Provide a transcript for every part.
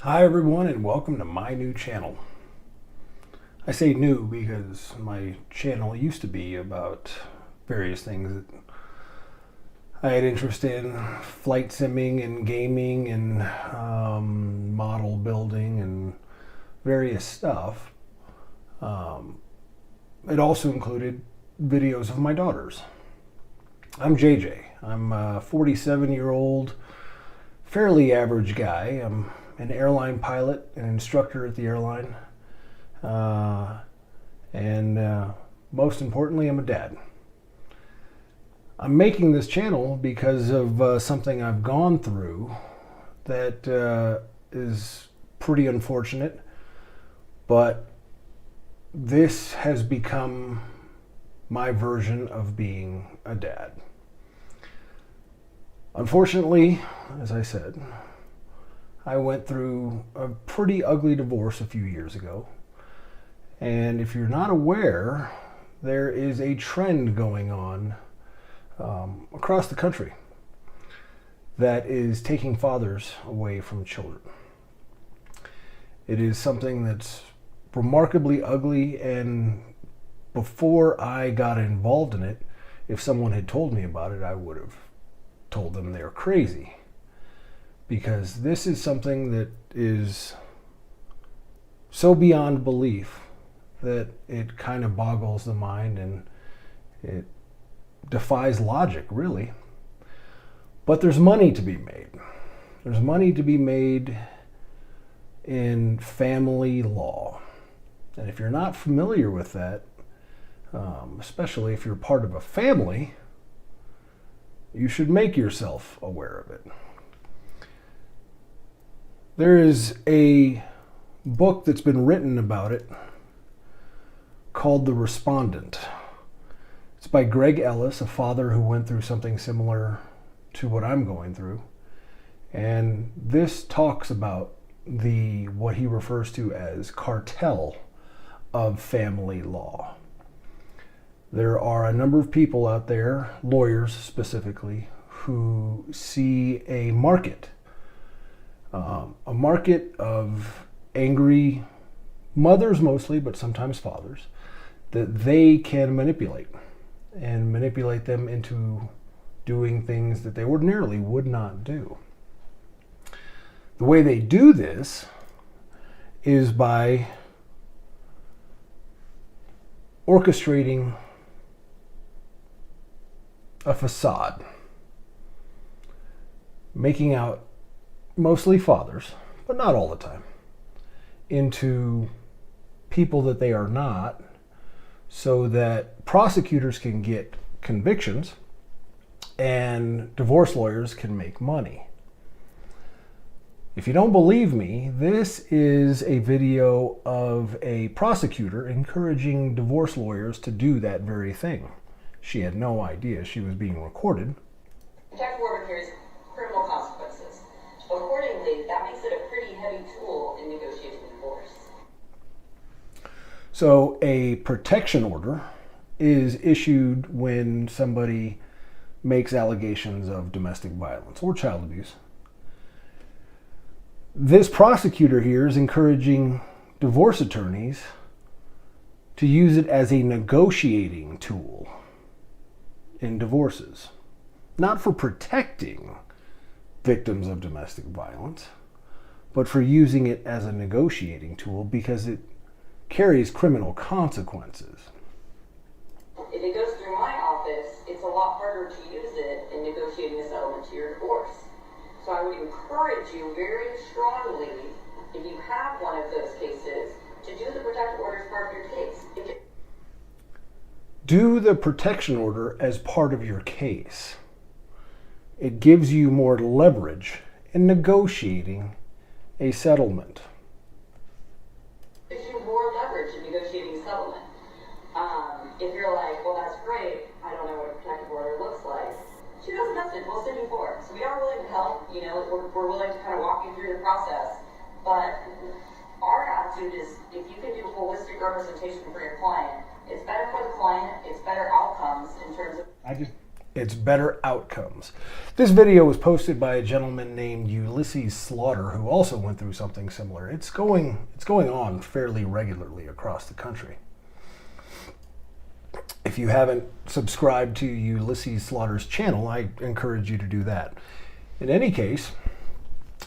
Hi everyone and welcome to my new channel. I say new because my channel used to be about various things that I had interest in, flight simming and gaming and model building and various stuff. It also included videos of my daughters. I'm JJ. I'm a 47-year-old, fairly average guy. I'm an airline pilot, an instructor at the airline, and most importantly, I'm a dad. I'm making this channel because of something I've gone through that is pretty unfortunate, but this has become my version of being a dad. Unfortunately, as I said, I went through a pretty ugly divorce a few years ago. And if you're not aware, there is a trend going on across the country that is taking fathers away from children. It is something that's remarkably ugly, and before I got involved in it, if someone had told me about it, I would have told them they're crazy. Because this is something that is so beyond belief that it kind of boggles the mind and it defies logic, really. But there's money to be made. There's money to be made in family law. And if you're not familiar with that, especially if you're part of a family, you should make yourself aware of it. There is a book that's been written about it called The Respondent. It's by Greg Ellis, a father who went through something similar to what I'm going through. And this talks about what he refers to as cartel of family law. There are a number of people out there, lawyers specifically, who see a market of angry mothers mostly, but sometimes fathers, that they can manipulate them into doing things that they ordinarily would not do. The way they do this is by orchestrating a facade, making out mostly fathers, but not all the time, into people that they are not, so that prosecutors can get convictions and divorce lawyers can make money. If you don't believe me, this is a video of a prosecutor encouraging divorce lawyers to do that very thing. She had no idea she was being recorded. Protective order carries criminal consequences. Accordingly, that makes it a pretty heavy tool in negotiating divorce. So a protection order is issued when somebody makes allegations of domestic violence or child abuse. This prosecutor here is encouraging divorce attorneys to use it as a negotiating tool in divorces, not for protecting victims of domestic violence, but for using it as a negotiating tool because it carries criminal consequences. If it goes through my office, it's a lot harder to use it in negotiating a settlement to your divorce. So I would encourage you very strongly, if you have one of those cases, to do the protective order as part of your case. Do the protection order as part of your case. It gives you more leverage in negotiating a settlement. It gives you more leverage in negotiating a settlement. If you're like, well, that's great, I don't know what a protective order looks like, shoot us a message, we'll send you for it. So we are willing to help, we're willing to kind of walk you through the process, but our attitude is if you can do holistic representation for your client, it's better for the client, it's better outcomes in terms of... it's better outcomes. This video was posted by a gentleman named Ulysses Slaughter, who also went through something similar. It's going on fairly regularly across the country. If you haven't subscribed to Ulysses Slaughter's channel, I encourage you to do that. In any case,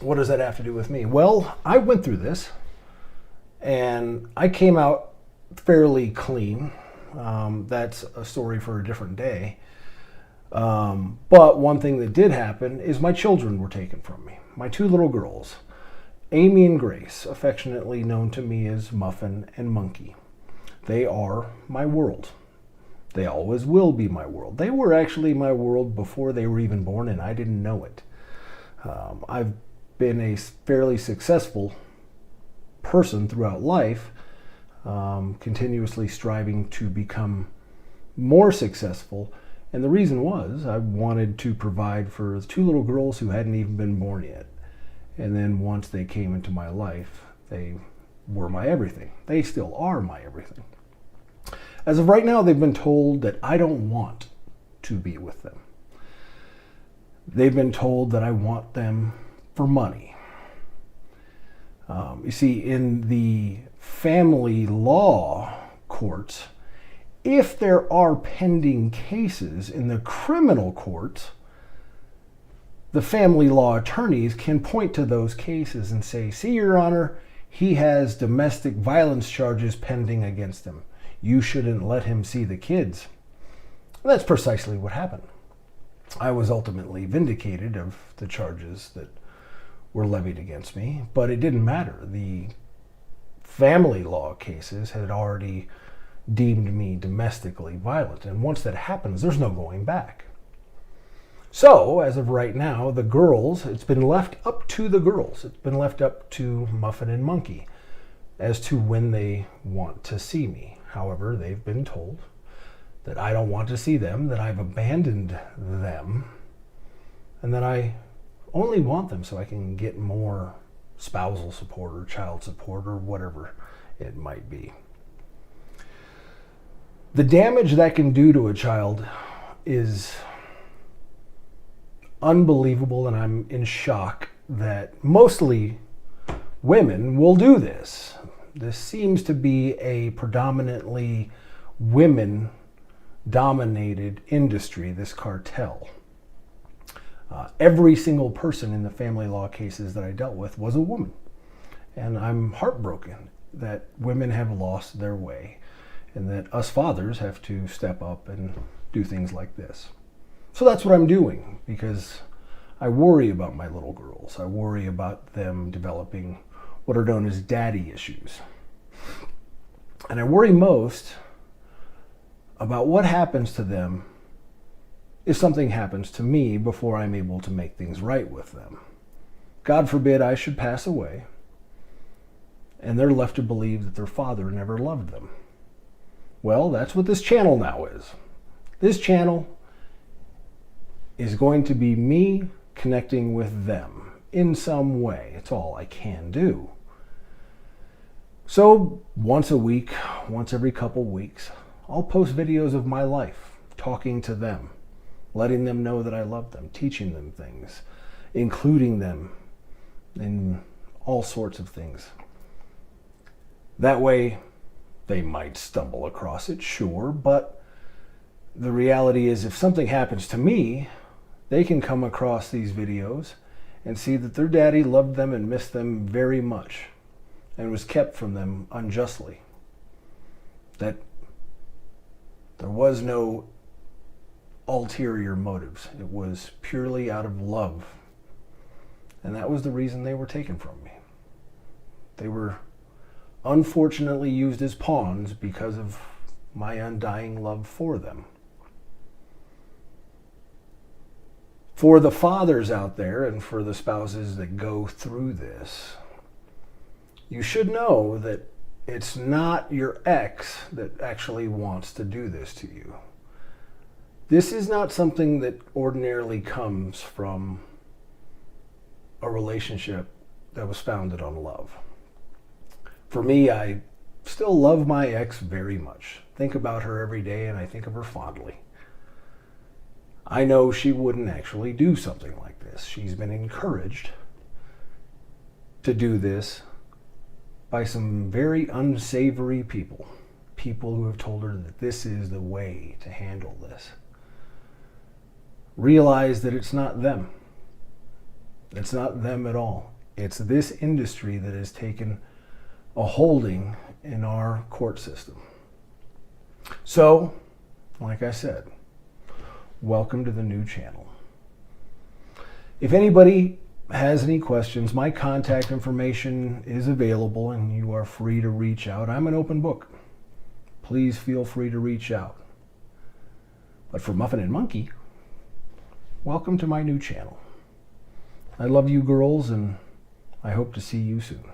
what does that have to do with me? Well, I went through this, and I came out fairly clean. That's a story for a different day. But one thing that did happen is my children were taken from me. My two little girls, Amy and Grace, affectionately known to me as Muffin and Monkey. They are my world. They always will be my world. They were actually my world before they were even born, and I didn't know it. I've been a fairly successful person throughout life, continuously striving to become more successful. And the reason was I wanted to provide for the two little girls who hadn't even been born yet. And then once they came into my life, they were my everything. They still are my everything. As of right now, they've been told that I don't want to be with them. They've been told that I want them for money. You see, in the family law courts, if there are pending cases in the criminal courts, the family law attorneys can point to those cases and say, see, Your Honor, he has domestic violence charges pending against him. You shouldn't let him see the kids. And that's precisely what happened. I was ultimately vindicated of the charges that were levied against me, but it didn't matter. The family law cases had already deemed me domestically violent, and once that happens, there's no going back. So, as of right now, the girls, it's been left up to the girls. It's been left up to Muffin and Monkey as to when they want to see me. However, they've been told that I don't want to see them, that I've abandoned them, and that I only want them so I can get more spousal support or child support or whatever it might be. The damage that can do to a child is unbelievable, and I'm in shock that mostly women will do this. This seems to be a predominantly women-dominated industry, this cartel. Every single person in the family law cases that I dealt with was a woman. And I'm heartbroken that women have lost their way and that us fathers have to step up and do things like this. So that's what I'm doing, because I worry about my little girls. I worry about them developing what are known as daddy issues. And I worry most about what happens to them if something happens to me before I'm able to make things right with them. God forbid I should pass away, and they're left to believe that their father never loved them. Well, that's what this channel now is. This channel is going to be me connecting with them in some way. It's all I can do. So once a week, once every couple weeks, I'll post videos of my life, talking to them, letting them know that I love them, teaching them things, including them in all sorts of things. That way, they might stumble across it, sure, but the reality is if something happens to me, they can come across these videos and see that their daddy loved them and missed them very much and was kept from them unjustly. That there was no ulterior motives. It was purely out of love. And that was the reason they were taken from me. They were unfortunately used as pawns because of my undying love for them. For the fathers out there and for the spouses that go through this, you should know that it's not your ex that actually wants to do this to you. This is not something that ordinarily comes from a relationship that was founded on love. For me, I still love my ex very much. Think about her every day and I think of her fondly. I know she wouldn't actually do something like this. She's been encouraged to do this by some very unsavory people. People who have told her that this is the way to handle this. Realize that it's not them. It's not them at all. It's this industry that has taken a holding in our court system. So, like I said, welcome to the new channel. If anybody has any questions, my contact information is available and you are free to reach out. I'm an open book. Please feel free to reach out. But for Muffin and Monkey, welcome to my new channel. I love you girls and I hope to see you soon.